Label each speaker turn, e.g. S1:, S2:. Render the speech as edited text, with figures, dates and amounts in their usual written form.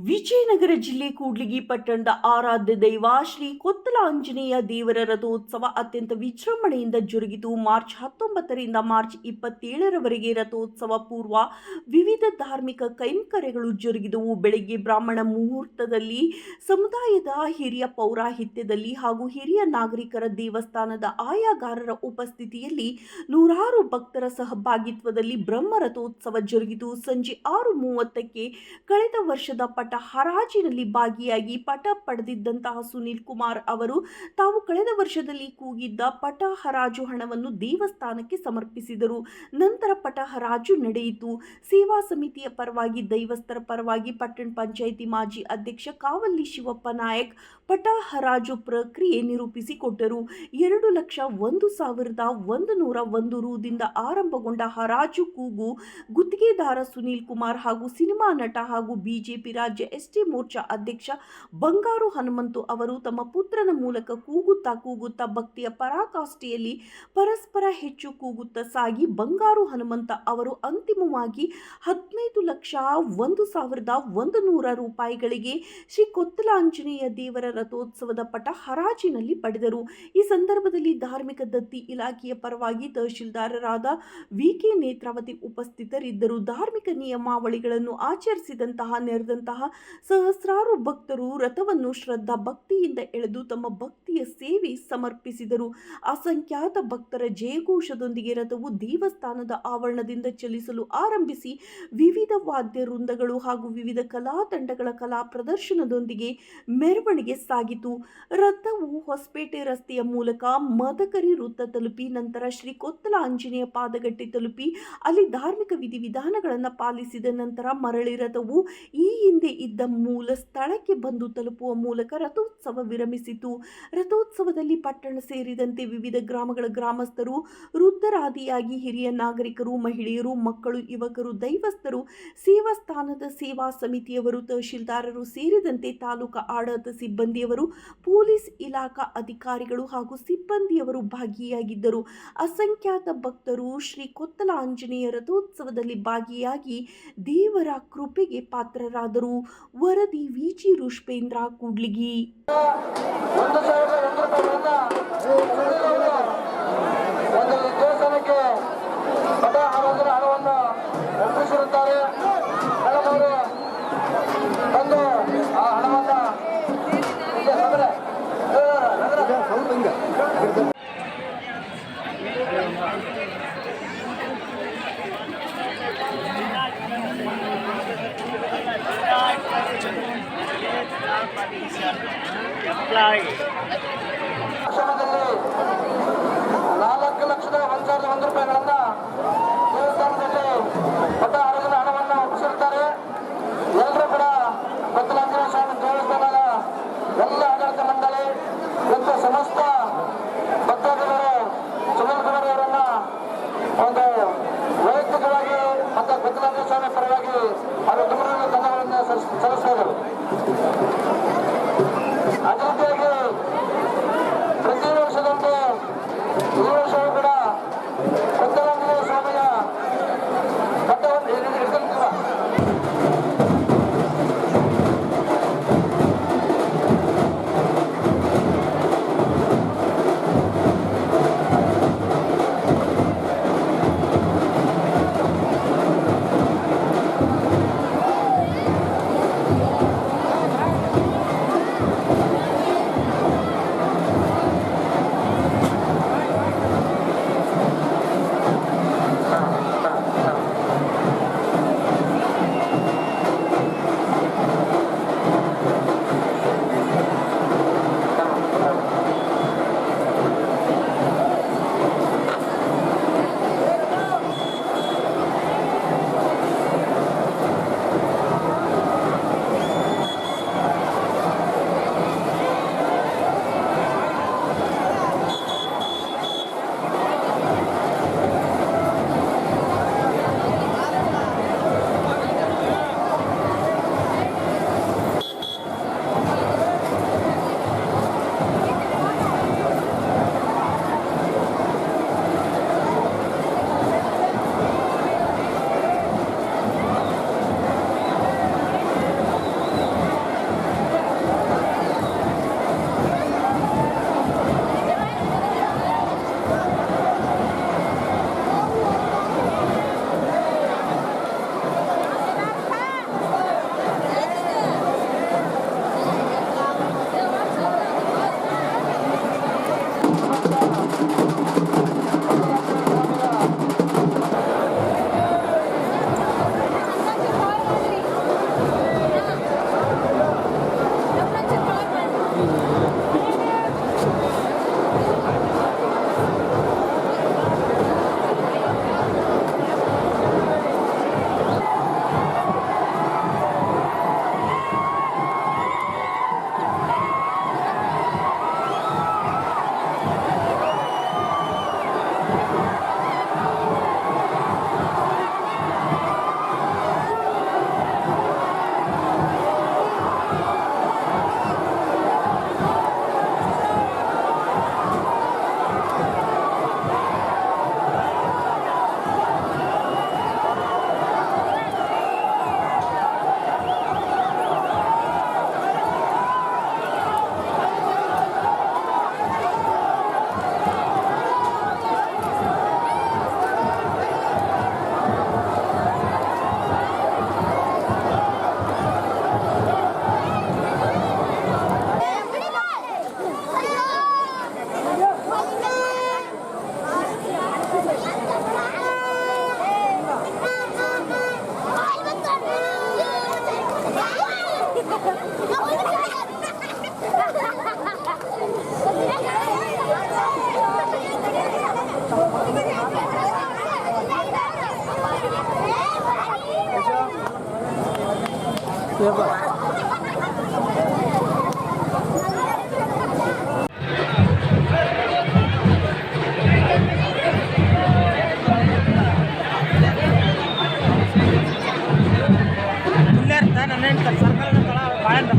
S1: ವಿಜಯನಗರ ಜಿಲ್ಲೆ ಕೂಡ್ಲಿಗಿ ಪಟ್ಟಣದ ಆರಾಧ್ಯ ದೈವ ಶ್ರೀ ಕೊತ್ತಲ ಆಂಜನೇಯ ದೇವರ ರಥೋತ್ಸವ ಅತ್ಯಂತ ವಿಜೃಂಭಣೆಯಿಂದ ಜರುಗಿತು. ಮಾರ್ಚ್ 19ರಿಂದ ಮಾರ್ಚ್ 27ರವರೆಗೆ ರಥೋತ್ಸವ ಪೂರ್ವ ವಿವಿಧ ಧಾರ್ಮಿಕ ಕೈಂಕರ್ಯಗಳು ಜರುಗಿದವು. ಬೆಳಗ್ಗೆ ಬ್ರಾಹ್ಮಣ ಮುಹೂರ್ತದಲ್ಲಿ ಸಮುದಾಯದ ಹಿರಿಯ ಪೌರಾಹಿತ್ಯದಲ್ಲಿ ಹಾಗೂ ಹಿರಿಯ ನಾಗರಿಕರ ದೇವಸ್ಥಾನದ ಆಯಾಗಾರರ ಉಪಸ್ಥಿತಿಯಲ್ಲಿ ನೂರಾರು ಭಕ್ತರ ಸಹಭಾಗಿತ್ವದಲ್ಲಿ ಬ್ರಹ್ಮ ರಥೋತ್ಸವ ಜರುಗಿತು. ಸಂಜೆ 6:30ಕ್ಕೆ ಕಳೆದ ವರ್ಷದ ಪಟ ಹರಾಜಿನಲ್ಲಿ ಭಾಗಿಯಾಗಿ ಪಟ ಪಡೆದಿದ್ದಂತಹ ಸುನೀಲ್ ಕುಮಾರ್ ಅವರು ತಾವು ಕಳೆದ ವರ್ಷದಲ್ಲಿ ಕೂಗಿದ್ದ ಪಟ ಹರಾಜು ಹಣವನ್ನು ದೇವಸ್ಥಾನಕ್ಕೆ ಸಮರ್ಪಿಸಿದರು. ನಂತರ ಪಟ ಹರಾಜು ನಡೆಯಿತು. ಸೇವಾ ಸಮಿತಿಯ ಪರವಾಗಿ ದೈವಸ್ಥರ ಪರವಾಗಿ ಪಟ್ಟಣ ಪಂಚಾಯಿತಿ ಮಾಜಿ ಅಧ್ಯಕ್ಷ ಕಾವಲ್ಲಿ ಶಿವಪ್ಪ ನಾಯಕ್ ಪಟ ಹರಾಜು ಪ್ರಕ್ರಿಯೆ ನಿರೂಪಿಸಿಕೊಟ್ಟರು. 2,01,101 ರುದಿಂದ ಆರಂಭಗೊಂಡ ಹರಾಜು ಕೂಗು ಗುತ್ತಿಗೆದಾರ ಸುನೀಲ್ ಕುಮಾರ್ ಹಾಗೂ ಸಿನಿಮಾ ನಟ ಹಾಗೂ ಬಿಜೆಪಿ ರಾಜ್ಯ ಎಸ್ಟಿ ಮೋರ್ಚಾ ಅಧ್ಯಕ್ಷ ಬಂಗಾರು ಹನುಮಂತು ಅವರು ತಮ್ಮ ಪುತ್ರನ ಮೂಲಕ ಕೂಗುತ್ತಾ ಭಕ್ತಿಯ ಪರಾಕಾಷ್ಠೆಯಲ್ಲಿ ಪರಸ್ಪರ ಹೆಚ್ಚು ಕೂಗುತ್ತಾ ಸಾಗಿ ಬಂಗಾರು ಹನುಮಂತ ಅವರು ಅಂತಿಮವಾಗಿ 15,01,100 ರೂಪಾಯಿಗಳಿಗೆ ಶ್ರೀ ಕೊತ್ತಲ ಆಂಜನೇಯ ದೇವರ ರಥೋತ್ಸವದ ಪಟ ಹರಾಜಿನಲ್ಲಿ ಪಡೆದರು. ಈ ಸಂದರ್ಭದಲ್ಲಿ ಧಾರ್ಮಿಕ ದತ್ತಿ ಇಲಾಖೆಯ ಪರವಾಗಿ ತಹಶೀಲ್ದಾರರಾದ ವಿ.ಕೆ. ನೇತ್ರಾವತಿ ಉಪಸ್ಥಿತರಿದ್ದರು. ಧಾರ್ಮಿಕ ನಿಯಮಾವಳಿಗಳನ್ನು ಆಚರಿಸಿದಂತಹ ನೆರೆದಂತಹ ಸಹಸ್ರಾರು ಭಕ್ತರು ರಥವನ್ನು ಶ್ರದ್ಧಾ ಭಕ್ತಿಯಿಂದ ಎಳೆದು ತಮ್ಮ ಭಕ್ತಿಯ ಸೇವೆ ಸಮರ್ಪಿಸಿದರು. ಅಸಂಖ್ಯಾತ ಭಕ್ತರ ಜಯಘೋಷದೊಂದಿಗೆ ರಥವು ದೇವಸ್ಥಾನದ ಆವರಣದಿಂದ ಚಲಿಸಲು ಆರಂಭಿಸಿ ವಿವಿಧ ವಾದ್ಯ ವೃಂದಗಳು ಹಾಗೂ ವಿವಿಧ ಕಲಾ ತಂಡಗಳ ಕಲಾ ಪ್ರದರ್ಶನದೊಂದಿಗೆ ಮೆರವಣಿಗೆ ಸಾಗಿತು. ರಥವು ಹೊಸಪೇಟೆ ರಸ್ತೆಯ ಮೂಲಕ ಮದಕರಿ ವೃತ್ತ ತಲುಪಿ ನಂತರ ಶ್ರೀ ಕೊತ್ತಲ ಆಂಜನೇಯ ಪಾದಗಟ್ಟೆ ತಲುಪಿ ಅಲ್ಲಿ ಧಾರ್ಮಿಕ ವಿಧಿವಿಧಾನಗಳನ್ನು ಪಾಲಿಸಿದ ನಂತರ ಮರಳಿ ರಥವು ಈ ಹಿಂದೆ ಇದ್ದ ಮೂಲ ಸ್ಥಳಕ್ಕೆ ಬಂದು ತಲುಪುವ ಮೂಲಕ ರಥೋತ್ಸವ ವಿರಮಿಸಿತು. ರಥೋತ್ಸವದಲ್ಲಿ ಪಟ್ಟಣ ಸೇರಿದಂತೆ ವಿವಿಧ ಗ್ರಾಮಗಳ ಗ್ರಾಮಸ್ಥರು, ವೃದ್ಧರಾದಿಯಾಗಿ ಹಿರಿಯ ನಾಗರಿಕರು, ಮಹಿಳೆಯರು, ಮಕ್ಕಳು, ಯುವಕರು, ದೈವಸ್ಥರು, ಸೇವಾಸ್ಥಾನದ ಸೇವಾ ಸಮಿತಿಯವರು, ತಹಶೀಲ್ದಾರರು ಸೇರಿದಂತೆ ತಾಲೂಕಾ ಆಡಳಿತ ಸಿಬ್ಬಂದಿಯವರು, ಪೊಲೀಸ್ ಇಲಾಖಾ ಅಧಿಕಾರಿಗಳು ಹಾಗೂ ಸಿಬ್ಬಂದಿಯವರು ಭಾಗಿಯಾಗಿದ್ದರು. ಅಸಂಖ್ಯಾತ ಭಕ್ತರು ಶ್ರೀ ಕೊತ್ತಲ ಆಂಜನೇಯ ರಥೋತ್ಸವದಲ್ಲಿ ಭಾಗಿಯಾಗಿ ದೇವರ ಕೃಪೆಗೆ ಪಾತ್ರರಾದರು. ವರದಿ ವಿಜಿ ರುಷ್ಪೇಂದ್ರ, ಕೂಡ್ಲಿಗಿ.
S2: ಆಶ್ರಮದಲ್ಲಿ 4,01,100 ರೂಪಾಯಿಗಳನ್ನ ದೇವಸ್ಥಾನದಲ್ಲಿ ಪಟ ಹರಾಜಿನ ಹಣವನ್ನು ಒಪ್ಪಿಸಿರ್ತಾರೆ. ಎಲ್ಲರೂ ಕೂಡ ಕೊತ್ತಲಾಂಜನೇಯ ಸ್ವಾಮಿ ದೇವಸ್ಥಾನದ ಎಲ್ಲ ಆಡಳಿತ ಮಂಡಳಿ ಮತ್ತು ಸಮಸ್ತ ಭಕ್ತಾದಿಗಳು ಸುನೀಲ್ ಕುಮಾರ್ ಅವರನ್ನ ಒಂದು ವೈಯಕ್ತಿಕವಾಗಿ ಮತ್ತು ಕೊತ್ತಲಾಂಜನೇಯ ಸ್ವಾಮಿ ಪರವಾಗಿ ಅವರು ತುಂಬ ಧನ್ಯವಾದಗಳನ್ನು ಸಲ್ಲಿಸ್ತಾ ಇದ್ದಾರೆ. ಅದೇ ರೀತಿಯಾಗಿ ಪ್ರತಿ ವರ್ಷದಂತೆ ಈ ವರ್ಷವೂ ಕೂಡ ಕೊತ್ತಲಾಂಜನೇಯ ಸ್ವಾಮಿಯ ಪಟ್ಟವನ್ನು ಹಿಡಿದಿರ್ತೀವ.
S3: ನನ್ನ ಸರ್ಕಾರ ಬಾಳೆ